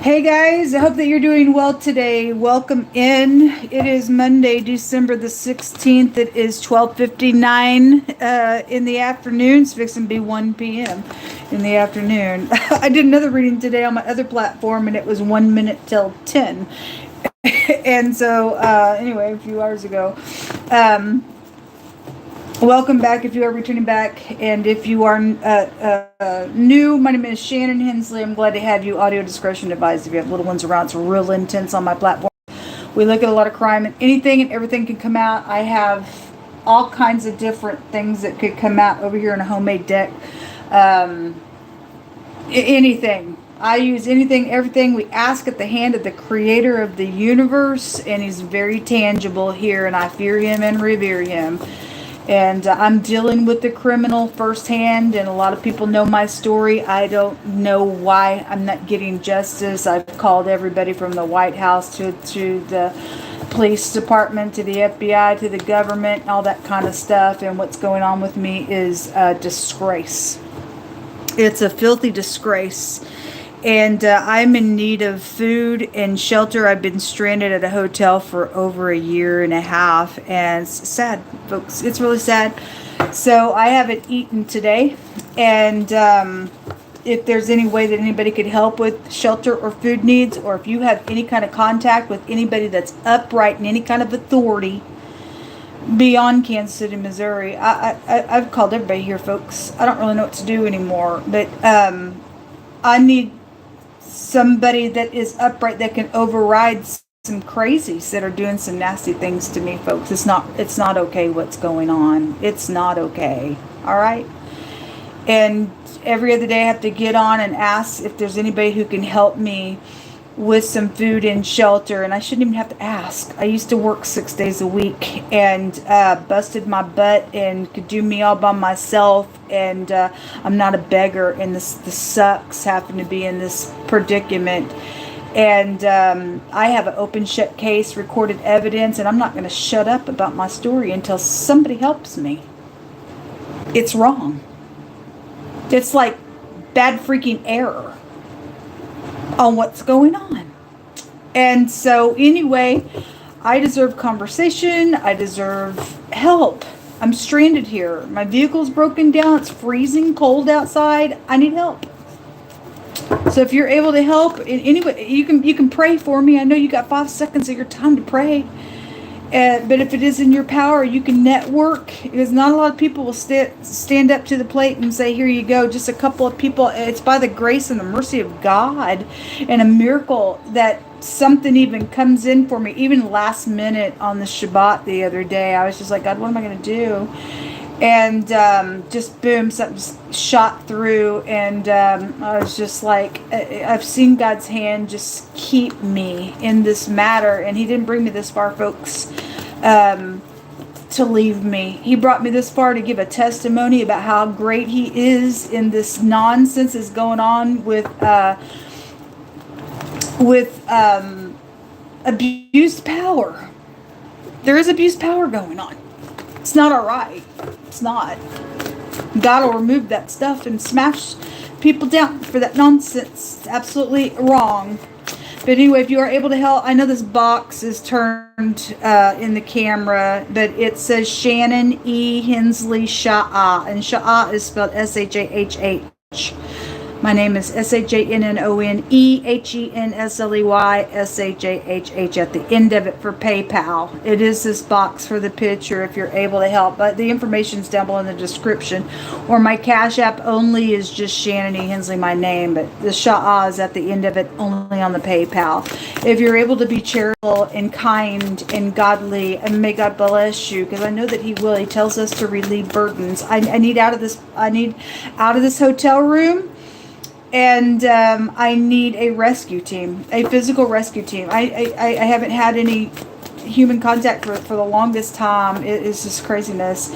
Hey guys, I hope that you're doing well today. Welcome in. It is Monday, December the 16th. It is 12:59 in the afternoon. It's fixing to be 1 p.m. in the afternoon. I did another reading today on my other platform and it was 1 minute till 10. And so, anyway, a few hours ago. Welcome back if you are returning back, and if you are new, my name is Shannon Hensley. I'm glad to have you. Audio discretion advised if you have little ones around. It's real intense on my platform. We look at a lot of crime, and anything and everything can come out. I have all kinds of different things that could come out over here in a homemade deck. Anything. I use anything, everything. We ask at the hand of the creator of the universe, and he's very tangible here, and I fear him and revere him. And I'm dealing with the criminal firsthand, and a lot of people know my story. I don't know why I'm not getting justice. I've called everybody from the White House to the police department, to the FBI, to the government, all that kind of stuff. And what's going on with me is a disgrace. It's a filthy disgrace. And I'm in need of food and shelter. I've been stranded at a hotel for over a year and a half. And it's sad, folks. It's really sad. So I haven't eaten today. And if there's any way that anybody could help with shelter or food needs, or if you have any kind of contact with anybody that's upright in any kind of authority beyond Kansas City, Missouri, I've called everybody here, folks. I don't really know what to do anymore. But I need somebody that is upright that can override some crazies that are doing some nasty things to me, folks. It's not okay what's going on. It's not okay. All right. And every other day I have to get on and ask if there's anybody who can help me with some food and shelter. And I shouldn't even have to ask. I used to work 6 days a week and busted my butt and could do me all by myself. And I'm not a beggar, and this sucks having to be in this predicament. And I have an open shut case, recorded evidence, and I'm not going to shut up about my story until somebody helps me. It's wrong. It's like bad freaking error on what's going on. And so anyway, I deserve conversation. I deserve help. I'm stranded here. My vehicle's broken down. It's freezing cold outside. I need help. So if you're able to help in any way, you can pray for me. I know you got 5 seconds of your time to pray. But if it is in your power, you can network, because not a lot of people will stand up to the plate and say, here you go. Just a couple of people. It's by the grace and the mercy of God and a miracle that something even comes in for me. Even last minute on the Shabbat the other day, I was just like, God, what am I going to do? And just boom, something just shot through. And I was just like, I've seen God's hand just keep me in this matter. And he didn't bring me this far, folks, to leave me. He brought me this far to give a testimony about how great he is in this nonsense that's going on with abused power. There is abused power going on. It's not all right. It's not. God will remove that stuff and smash people down for that nonsense. It's absolutely wrong. But anyway, if you are able to help, I know this box is turned in the camera, but it says ShannonEHensley ShAhH, and ShAhH is spelled ShAhH. My name is ShannonEHensley ShAhH at the end of it for PayPal. It is this box for the picture if you're able to help. But the information's down below in the description. Or my Cash App only is just ShannonEHensley, my name. But the ShAhH is at the end of it only on the PayPal. If you're able to be charitable and kind and godly, and may God bless you, because I know that he will. He tells us to relieve burdens. I need out of this hotel room. And I need a rescue team, a physical rescue team. I haven't had any human contact for the longest time. It's just craziness.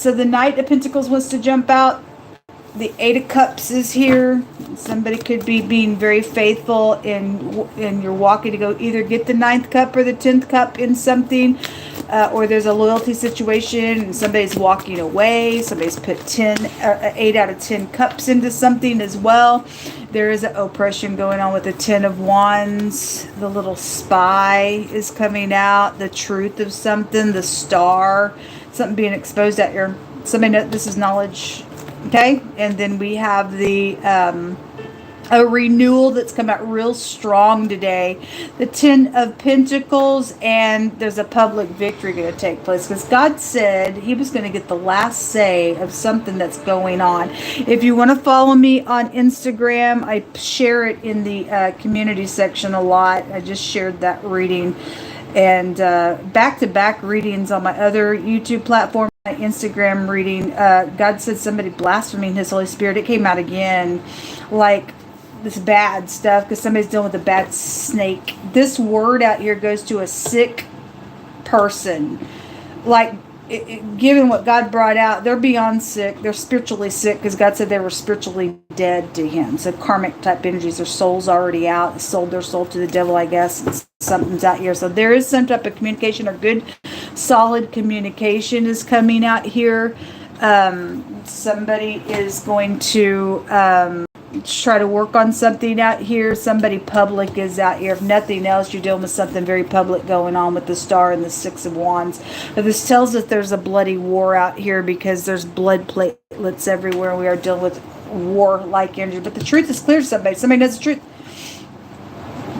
So the Knight of Pentacles wants to jump out. The Eight of Cups is here. Somebody could be being very faithful in your walking to go either get the 9th cup or the 10th cup in something. or there's a loyalty situation and somebody's walking away. Somebody's put 8 out of 10 cups into something as well. There is an oppression going on with the 10 of Wands. The little spy is coming out. The truth of something. The star. Something being exposed out here. Somebody know this is knowledge. Okay. And then we have the a renewal that's come out real strong today. The 10 of Pentacles, and there's a public victory going to take place because God said he was going to get the last say of something that's going on. If you want to follow me on Instagram, I share it in the community section a lot. I just shared that reading, and back-to-back readings on my other YouTube platform. My Instagram reading, God said somebody blaspheming his Holy Spirit. It came out again like this bad stuff because somebody's dealing with a bad snake. This word out here goes to a sick person. Like, given what God brought out, they're beyond sick. They're spiritually sick because God said they were spiritually dead to him. So karmic type energies, their soul's already out. Sold their soul to the devil, I guess. And something's out here. So there is some type of communication, or good, solid communication is coming out here. Somebody is going to try to work on something out here. Somebody public is out here. If nothing else, you're dealing with something very public going on with the star and the 6 of Wands. But this tells us there's a bloody war out here because there's blood platelets everywhere. We are dealing with war-like energy. But the truth is clear to somebody. Somebody knows the truth.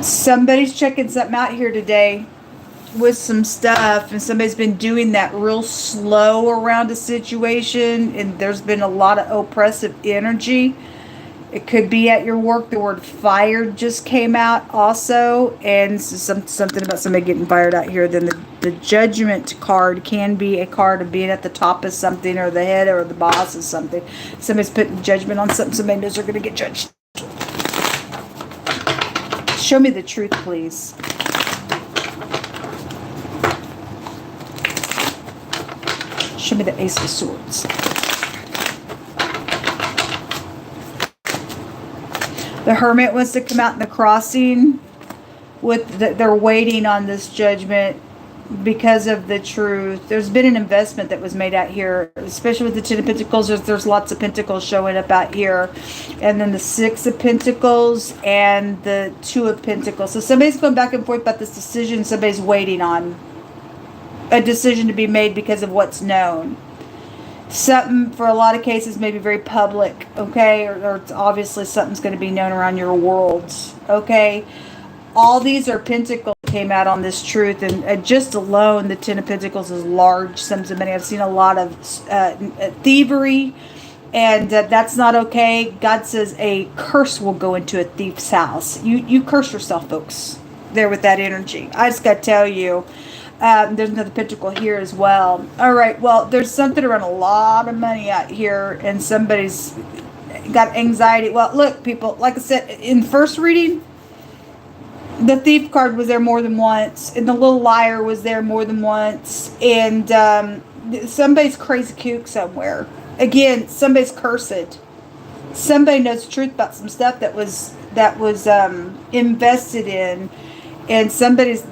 Somebody's checking something out here today with some stuff, and somebody's been doing that real slow around a situation, and there's been a lot of oppressive energy. It could be at your work. The word fired just came out also, and something about somebody getting fired out here. Then the judgment card can be a card of being at the top of something, or the head or the boss of something. Somebody's putting judgment on something. Somebody knows they're going to get judged. Show me the truth, please. Show me the Ace of Swords. The Hermit wants to come out in the crossing. They're waiting on this judgment because of the truth. There's been an investment that was made out here, especially with the 10 of Pentacles. There's lots of Pentacles showing up out here. And then the 6 of Pentacles and the 2 of Pentacles. So somebody's going back and forth about this decision. Somebody's waiting on a decision to be made because of what's known. Something, for a lot of cases, maybe very public, okay? Or it's obviously something's going to be known around your worlds, okay? All these are Pentacles that came out on this truth, and just alone, the 10 of Pentacles is large sums of money. I've seen a lot of thievery, and that's not okay. God says a curse will go into a thief's house. You curse yourself, folks, there with that energy. I just got to tell you. There's another pentacle here as well. All right, well, there's something around a lot of money out here, and somebody's got anxiety. Well, look, people, like I said, in first reading, the thief card was there more than once, and the little liar was there more than once, and somebody's crazy kook somewhere. Again, somebody's cursed. Somebody knows the truth about some stuff that was invested in, and somebody's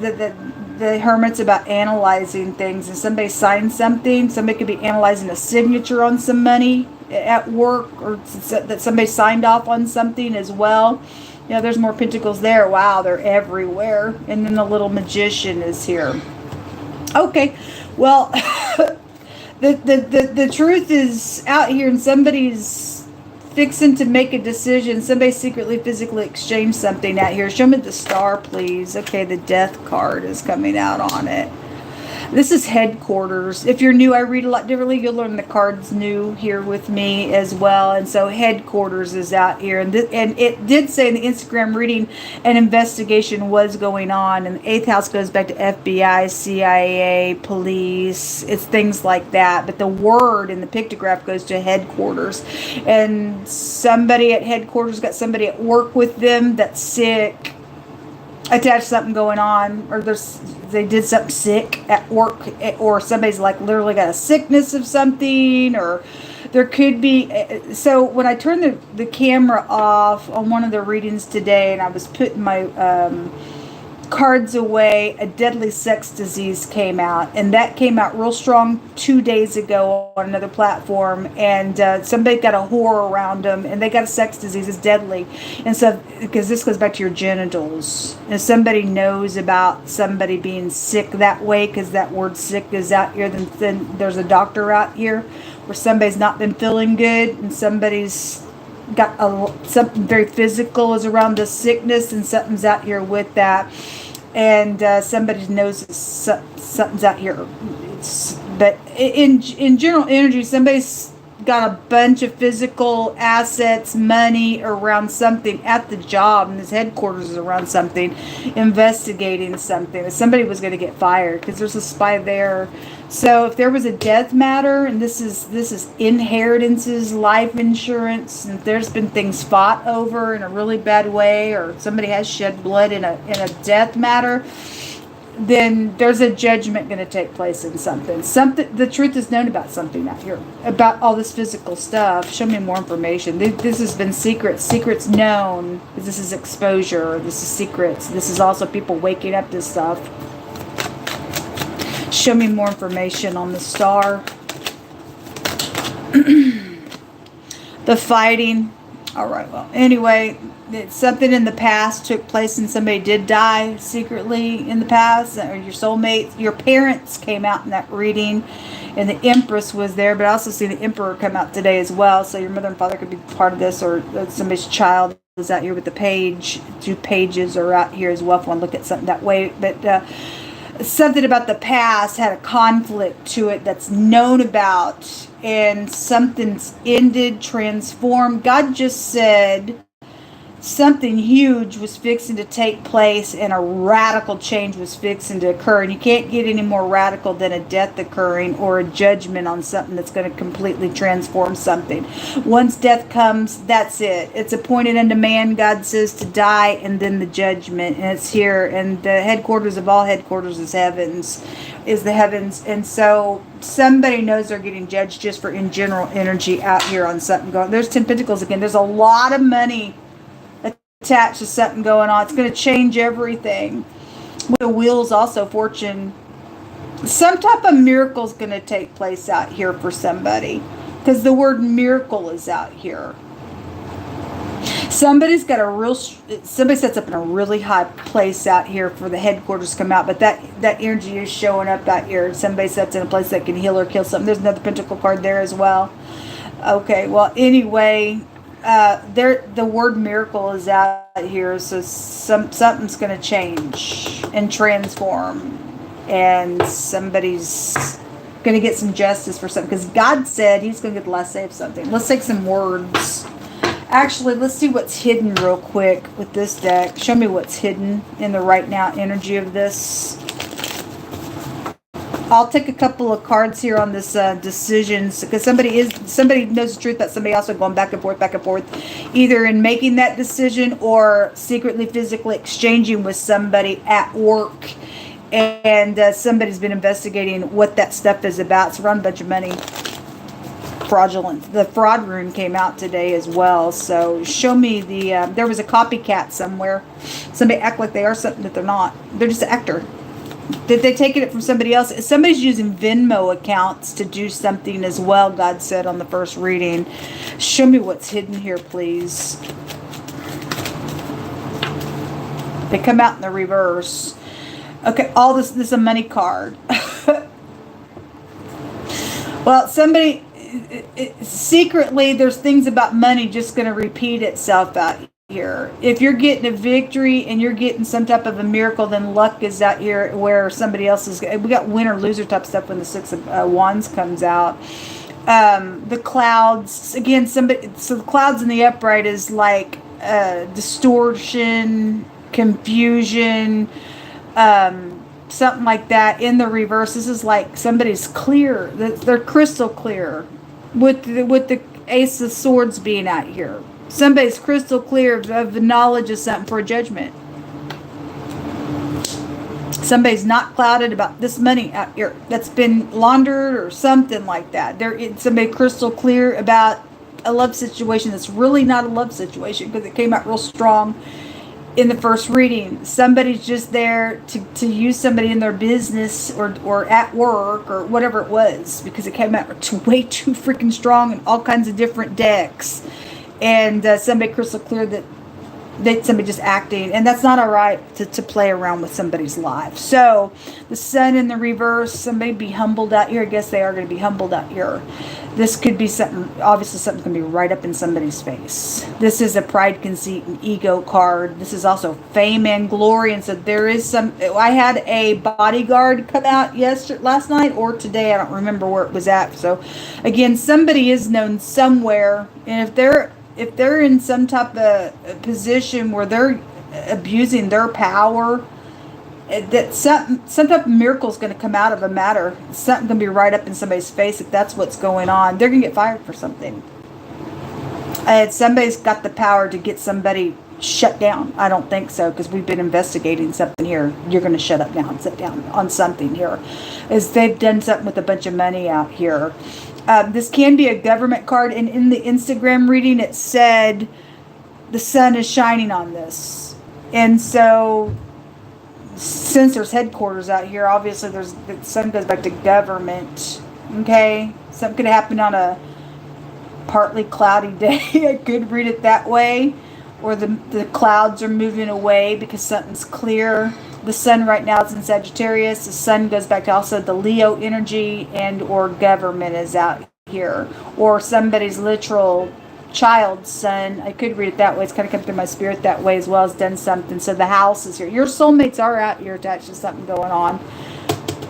the Hermit's about analyzing things, and somebody signed something. Somebody could be analyzing a signature on some money at work, or that somebody signed off on something as well. You know, there's more Pentacles there. Wow, they're everywhere. And then the little Magician is here. Okay, well, the truth is out here, and somebody's fixing to make a decision. Somebody secretly, physically exchanged something out here. Show me the star, please. Okay, the Death card is coming out on it. This is headquarters. If you're new, I read a lot differently. You'll learn the cards new here with me as well. And so headquarters is out here. And it did say in the Instagram reading an investigation was going on. And the 8th house goes back to FBI, CIA, police. It's things like that. But the word in the pictograph goes to headquarters. And somebody at headquarters got somebody at work with them that's sick. Attached something going on, or they did something sick at work, or somebody's like literally got a sickness of something, or there could be. So when I turned the camera off on one of the readings today, and I was putting my cards away, a deadly sex disease came out, and that came out real strong 2 days ago on another platform, and somebody got a whore around them, and they got a sex disease. It's deadly. And so, because this goes back to your genitals, and somebody knows about somebody being sick that way, because that word sick is out here, then there's a doctor out here where somebody's not been feeling good, and somebody's got something very physical is around the sickness, and something's out here with that, and somebody knows something's out here. But in general energy, somebody's got a bunch of physical assets, money around something at the job, and his headquarters is around something, investigating something. Somebody was going to get fired because there's a spy there. So if there was a death matter, and this is inheritances, life insurance, and there's been things fought over in a really bad way, or somebody has shed blood in a death matter, then there's a judgment going to take place in something. The truth is known about something out here, about all this physical stuff. Show me more information. This has been secrets known. This is exposure. This is secrets. This is also people waking up to stuff. Show me more information on the star. The fighting. All right, well, anyway, something in the past took place and somebody did die secretly in the past, or your soulmate, your parents came out in that reading, and the Empress was there, but I also see the Emperor come out today as well, so your mother and father could be part of this, or somebody's child is out here with the page. 2 pages are out here as well if you want to look at something that way, but something about the past had a conflict to it that's known about, and something's ended, transformed. God just said something huge was fixing to take place, and a radical change was fixing to occur, and you can't get any more radical than a death occurring or a judgment on something that's going to completely transform something. Once death comes, that's it. It's appointed unto man, God says, to die, and then the judgment, and it's here, and the headquarters of all headquarters is the heavens, and so somebody knows they're getting judged just for in general energy out here on something going. There's 10 Pentacles again. There's a lot of money attached to something going on. It's going to change everything. With the wheels, also fortune. Some type of miracle is going to take place out here for somebody, because the word miracle is out here. Somebody sets up in a really high place out here for the headquarters to come out, but that energy is showing up out here. Somebody sets in a place that can heal or kill something. There's another Pentacle card there as well. Okay, well, anyway, the word miracle is out here, so something's going to change and transform, and somebody's going to get some justice for something, because God said he's going to get the last say of something. Let's take some words. Actually, let's see what's hidden real quick with this deck. Show me what's hidden in the right now energy of this. I'll take a couple of cards here on this decisions, because somebody knows the truth about somebody else, going back and forth, either in making that decision or secretly, physically exchanging with somebody at work, and somebody's been investigating what that stuff is about. It's around a bunch of money. Fraudulent. The fraud rune came out today as well. So show me there was a copycat somewhere. Somebody act like they are something that they're not. They're just an actor. Did they take it from somebody else? Somebody's using Venmo accounts to do something as well, God said on the first reading. Show me what's hidden here, please. They come out in the reverse. Okay, all this is a money card. Well, somebody... secretly, there's things about money just going to repeat itself out here. If you're getting a victory and you're getting some type of a miracle, then luck is out here where somebody else is. We got win or loser type stuff when the 6 of Wands comes out. The clouds, again, so the clouds in the upright is like distortion, confusion, something like that. In the reverse, this is like somebody's clear. They're crystal clear. With the Ace of Swords being out here. Somebody's crystal clear of the knowledge of something for a judgment. Somebody's not clouded about this money out here that's been laundered or something like that. Somebody crystal clear about a love situation that's really not a love situation, because it came out real strong. in the first reading. Somebody's just there to use somebody in their business or at work or whatever it was, because it came out way too freaking strong in all kinds of different decks. And somebody crystal clear that somebody just acting, and that's not all right to play around with somebody's life. So the sun in the reverse, somebody be humbled out here. I guess they are going to be humbled out here. This could be something, obviously something's going to be right up in somebody's face. This is a pride, conceit, and ego card. This is also fame and glory. And so there is some, I had a bodyguard come out last night or today. I don't remember where it was at. So again, somebody is known somewhere. And if they're in some type of position where they're abusing their power, that some type of miracle is going to come out of a matter. Something going to be right up in somebody's face if that's what's going on. They're going to get fired for something. Somebody's got the power to get somebody shut down. I don't think so, because we've been investigating something here. You're going to shut down on something here, as they've done something with a bunch of money out here. This can be a government card, and in the Instagram reading it said the sun is shining on this. And so since there's headquarters out here, obviously the sun goes back to government. Okay? Something could happen on a partly cloudy day. I could read it that way. Or the clouds are moving away because something's clear. The sun right now is in Sagittarius. The sun goes back to also the Leo energy, and or government is out here. Or somebody's literal child's son. I could read it that way. It's kind of come through my spirit that way as well, as done something. So the house is here. Your soulmates are out here attached to something going on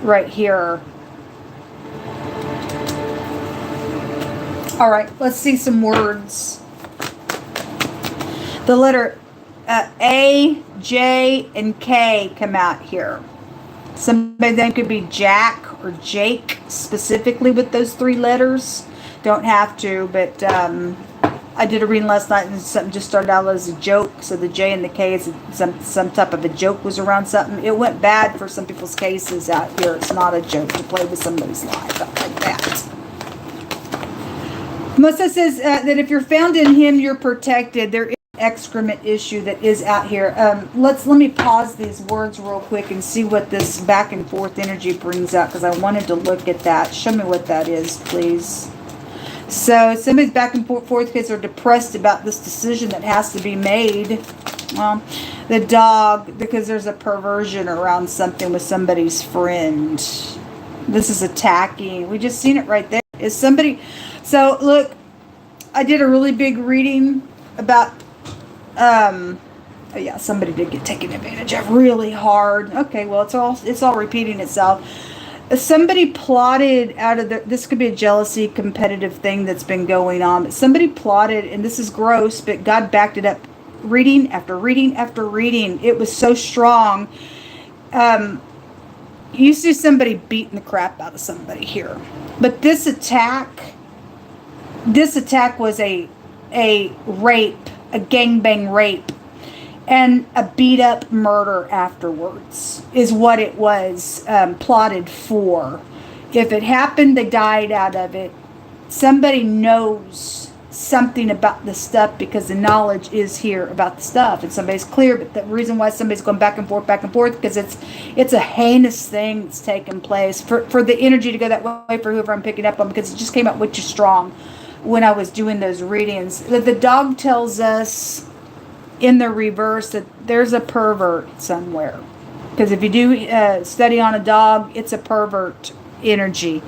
right here. All right, let's see some words. The letter A, J, and K come out here. Somebody then could be Jack or Jake, specifically with those three letters. Don't have to, but I did a reading last night and something just started out as a joke. So the J and the K is some type of a joke was around something. It went bad for some people's cases out here. It's not a joke to play with somebody's life like that. Melissa says that if you're found in him, you're protected. There is an excrement issue that is out here. Let me pause these words real quick and see what this back and forth energy brings up, because I wanted to look at that. Show me what that is, please. So somebody's back and forth because they're depressed about this decision that has to be made. The dog, because there's a perversion around something with somebody's friend. This is attacking. We just seen it right there. Is somebody... So look, I did a really big reading about... oh yeah, somebody did get taken advantage of really hard. Okay, well, it's all repeating itself. Somebody plotted out of this could be a jealousy, competitive thing that's been going on. But somebody plotted, and this is gross, but God backed it up. Reading after reading after reading. It was so strong. You see somebody beating the crap out of somebody here. But this attack was a rape, a gangbang rape. And a beat-up murder afterwards is what it was plotted for. If it happened, they died out of it. Somebody knows something about the stuff because the knowledge is here about the stuff. And somebody's clear, but the reason why somebody's going back and forth, because it's a heinous thing that's taking place. For the energy to go that way for whoever I'm picking up on, because it just came out way too strong when I was doing those readings. The dog tells us... in the reverse that there's a pervert somewhere, because if you do study on a dog, it's a pervert energy.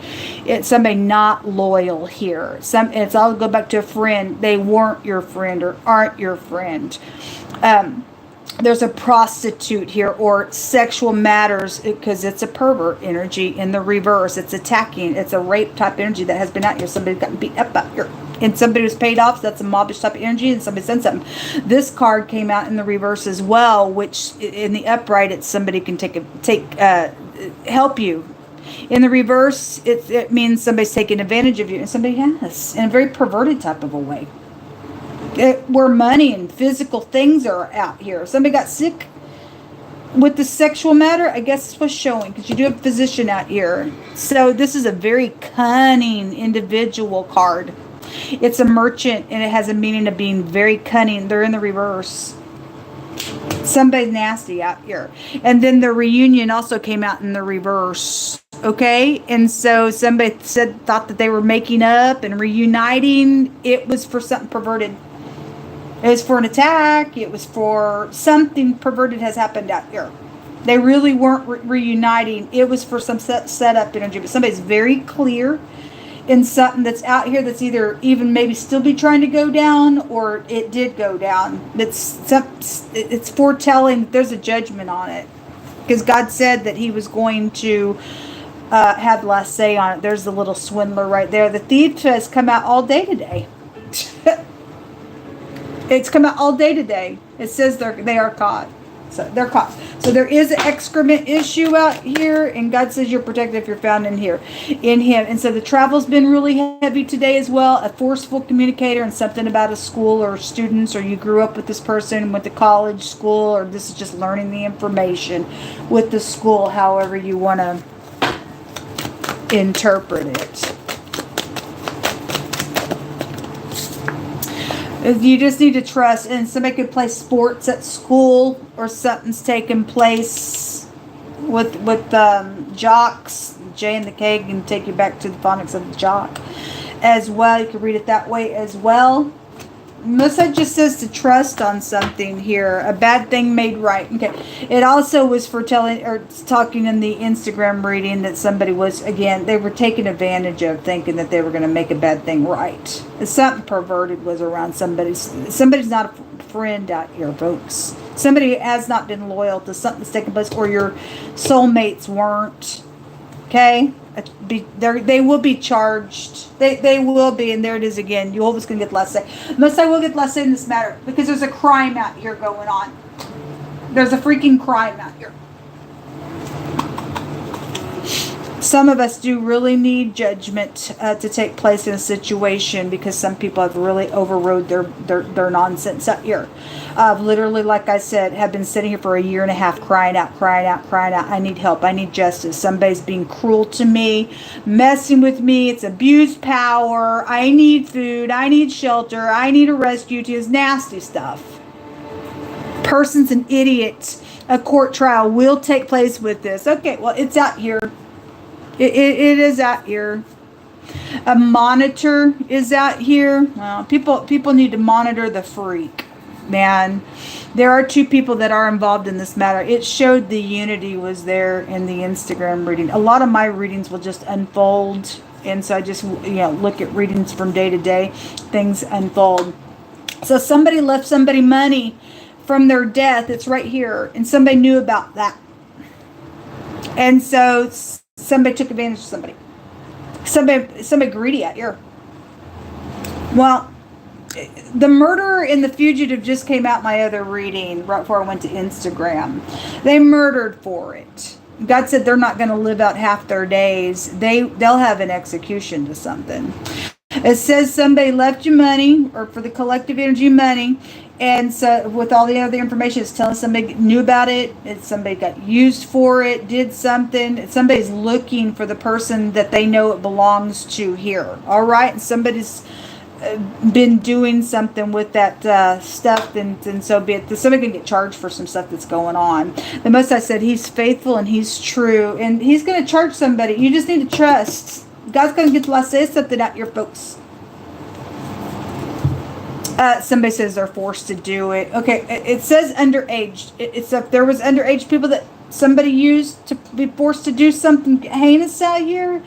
It's somebody not loyal here. It's all go back to a friend. They weren't your friend or aren't your friend. There's a prostitute here or sexual matters, because it's a pervert energy in the reverse. It's attacking. It's a rape type energy that has been out here. Somebody's gotten beat up out here. And somebody was paid off, so that's a mobbish type of energy, and somebody said something. This card came out in the reverse as well, which in the upright, it's somebody can help you. In the reverse, it means somebody's taking advantage of you, and somebody has, in a very perverted type of a way. Where money and physical things are out here. Somebody got sick with the sexual matter, I guess it's what's showing, because you do have a physician out here. So this is a very cunning individual card. It's a merchant, and it has a meaning of being very cunning. They're in the reverse. Somebody nasty out here. And then the reunion also came out in the reverse. Okay, and so somebody thought that they were making up and reuniting. It was for something perverted. It was for an attack. It was for something perverted has happened out here. They really weren't reuniting. It was for some set up energy. But somebody's very clear in something that's out here that's either even maybe still be trying to go down, or it did go down. It's foretelling. There's a judgment on it, because God said that He was going to have the last say on it. There's the little swindler right there. The thief has come out all day today. It's come out all day today. It says they are caught. So they're caught. So there is an excrement issue out here, and God says you're protected if you're found in here, in Him. And so the travel's been really heavy today as well. A forceful communicator, and something about a school or students, or you grew up with this person, went to college, school, or this is just learning the information with the school, however you want to interpret it. You just need to trust, and somebody could play sports at school, or something's taking place with jocks. J and the K can take you back to the phonics of the jock as well. You can read it that way as well. Melissa just says to trust on something here. A bad thing made right. Okay. It also was for talking in the Instagram reading that somebody was, again, they were taken advantage of, thinking that they were going to make a bad thing right. Something perverted was around somebody's not a friend out here, folks. Somebody has not been loyal to something that's taken place, or your soulmates weren't. Okay? They will be charged. They will be, and there it is again. You always going to get the last say. Most I will get the last say in this matter, because there's a crime out here going on. There's a freaking crime out here. Some of us do really need judgment to take place in a situation, because some people have really overrode their nonsense out here. Literally, like I said, have been sitting here for a year and a half crying out. I need help. I need justice. Somebody's being cruel to me, messing with me. It's abused power. I need food. I need shelter. I need a rescue team. It's nasty stuff. Person's an idiot. A court trial will take place with this. Okay, well, it's out here. It is out here. A monitor is out here. Well, people need to monitor the freak, man. There are two people that are involved in this matter. It showed the unity was there in the Instagram reading. A lot of my readings will just unfold, and so I just look at readings from day to day. Things unfold. So somebody left somebody money from their death. It's right here, and somebody knew about that, and so somebody took advantage of somebody. Somebody greedy out here. Well, the murderer and the fugitive just came out my other reading right before I went to Instagram. They murdered for it. God said they're not going to live out half their days. They'll have an execution to something. It says somebody left you money, or for the collective energy money, and so with all the other information, it's telling somebody knew about it. It's somebody got used for it, did something. Somebody's looking for the person that they know it belongs to here. All right, and somebody's been doing something with that stuff, and so be it. Somebody can get charged for some stuff that's going on. The Most High said He's faithful and He's true, and He's going to charge somebody. You just need to trust. God's going to get the last say something out here, folks. Somebody says they're forced to do it. Okay, it says underage. It's if there was underage people that somebody used to be forced to do something heinous out here,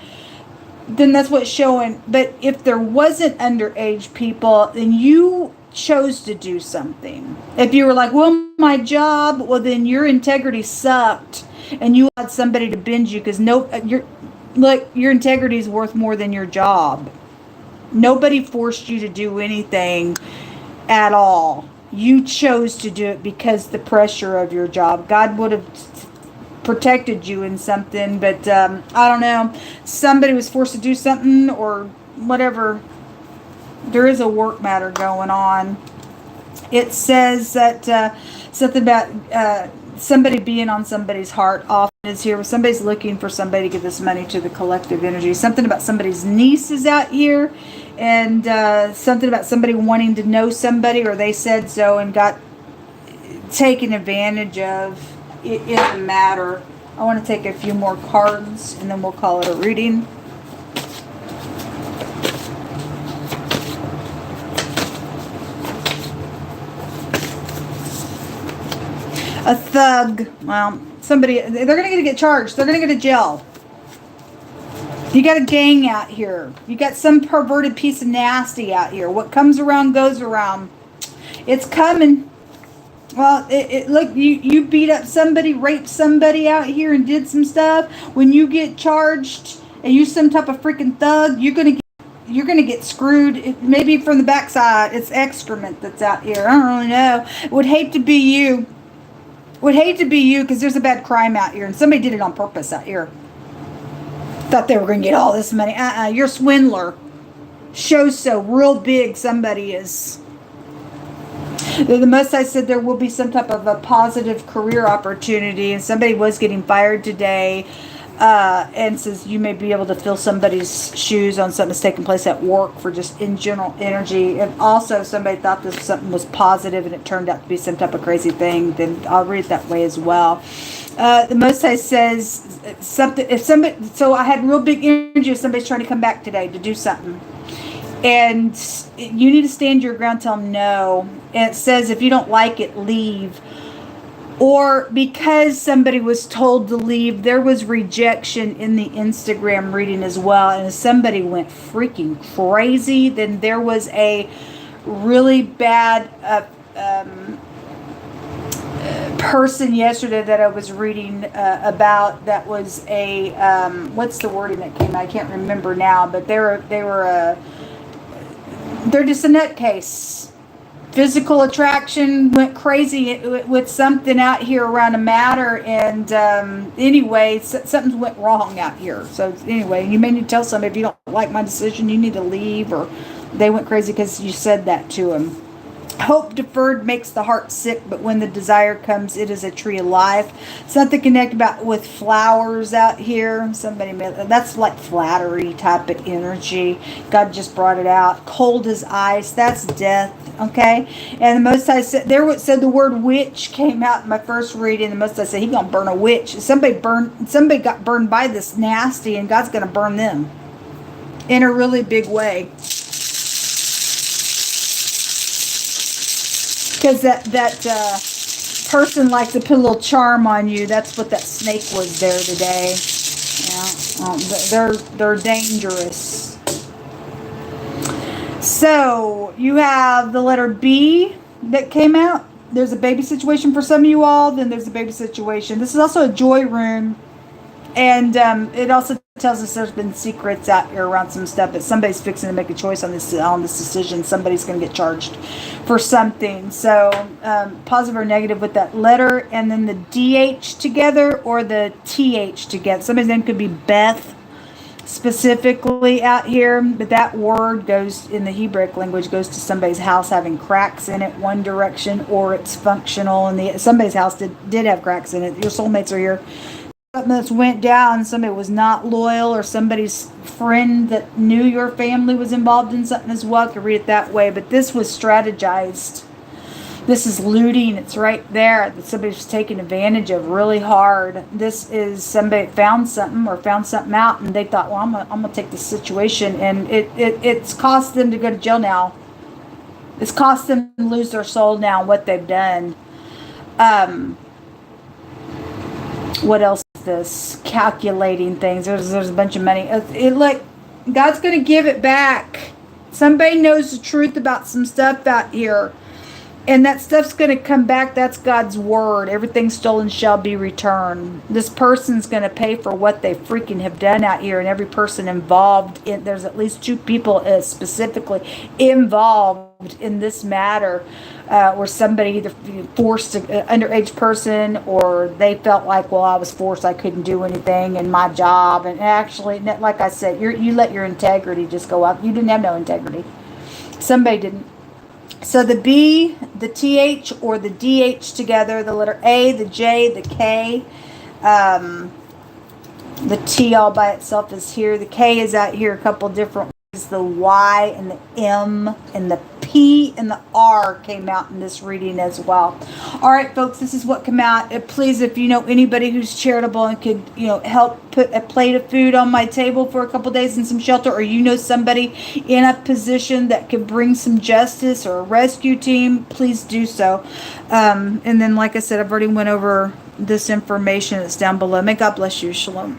then that's what's showing. But if there wasn't underage people, then you chose to do something. If you were like, well, my job, well, then your integrity sucked, and you had somebody to bend you, because your integrity is worth more than your job. Nobody forced you to do anything at all. You chose to do it because the pressure of your job. God would have protected you in something, but I don't know. Somebody was forced to do something or whatever. There is a work matter going on. It says that something about somebody being on somebody's heart often is here. Somebody's looking for somebody to give this money to the collective energy. Something about somebody's niece is out here, and something about somebody wanting to know somebody, or they said so and got taken advantage of in the matter. I want to take a few more cards and then we'll call it a reading. A thug. Well, somebody, they're going to get charged. They're going to go to jail. You got a gang out here. You got some perverted piece of nasty out here. What comes around goes around. It's coming. Well, look, you beat up somebody, raped somebody out here and did some stuff. When you get charged and you're some type of freaking thug, you're gonna get screwed. Maybe from the backside. It's excrement that's out here. I don't really know. Would hate to be you. Would hate to be you because there's a bad crime out here and somebody did it on purpose out here. Thought they were going to get all this money. You're a swindler. Shows so real big somebody is. The Most High said there will be some type of a positive career opportunity, and somebody was getting fired today, and says you may be able to fill somebody's shoes on something that's taking place at work for just in general energy. And also somebody thought this something was positive and it turned out to be some type of crazy thing, then I'll read it that way as well. The Most High says something, if somebody, so I had real big energy if somebody's trying to come back today to do something. And you need to stand your ground, tell them no. And it says if you don't like it, leave. Or because somebody was told to leave, there was rejection in the Instagram reading as well. And if somebody went freaking crazy, then there was a really bad person yesterday that I was reading about that was a what's the wording that came out? I can't remember now, but they're just a nutcase. Physical attraction, went crazy with something out here around a matter, and anyway, something went wrong out here. So anyway, you may need to tell somebody if you don't like my decision, you need to leave, or they went crazy because you said that to them. Hope deferred makes the heart sick, but when the desire comes, it is a tree of life. Something connected about with flowers out here. Somebody made, that's like flattery type of energy. God just brought it out. Cold as ice. That's death. Okay, and the Most High said said the word witch came out in my first reading. The Most High said He gonna burn a witch. Somebody got burned by this nasty, and God's gonna burn them in a really big way. Because that person likes to put a little charm on you. That's what that snake was there today. Yeah, they're dangerous. So you have the letter B that came out. There's a baby situation for some of you all. Then there's a baby situation. This is also a joy rune. And it also tells us there's been secrets out here around some stuff, but somebody's fixing to make a choice on this decision. Somebody's going to get charged for something. So positive or negative with that letter, and then the DH together or the TH together. Somebody's name could be Beth specifically out here, but that word goes in the Hebrew language goes to somebody's house having cracks in it one direction, or it's functional, and somebody's house did have cracks in it. Your soulmates are here. Something that's went down, somebody was not loyal, or somebody's friend that knew your family was involved in something as well. I could read it that way, but this was strategized. This is looting. It's right there that somebody's taking advantage of really hard. This is somebody found something or found something out, and they thought, well, I'm gonna take this situation, and it's cost them to go to jail now. It's cost them to lose their soul now, what they've done. What else is this? Calculating things. There's a bunch of money. God's going to give it back. Somebody knows the truth about some stuff out here. And that stuff's going to come back. That's God's word. Everything stolen shall be returned. This person's going to pay for what they freaking have done out here. And every person involved, there's at least 2 people specifically involved in this matter. Where somebody either forced an underage person, or they felt like, well, I was forced, I couldn't do anything in my job. And actually, like I said, you let your integrity just go up. You didn't have no integrity. Somebody didn't. So the B, the TH, or the DH together, the letter A, the J, the K, the T all by itself is here. The K is out here a couple different ways. The Y and the M and the P and the R came out in this reading as well. All right, folks, this is what came out. Please, if you know anybody who's charitable and could, help put a plate of food on my table for a couple days and some shelter, or you know somebody in a position that could bring some justice, or a rescue team, please do so. And then, like I said, I've already went over this information that's down below. May God bless you. Shalom.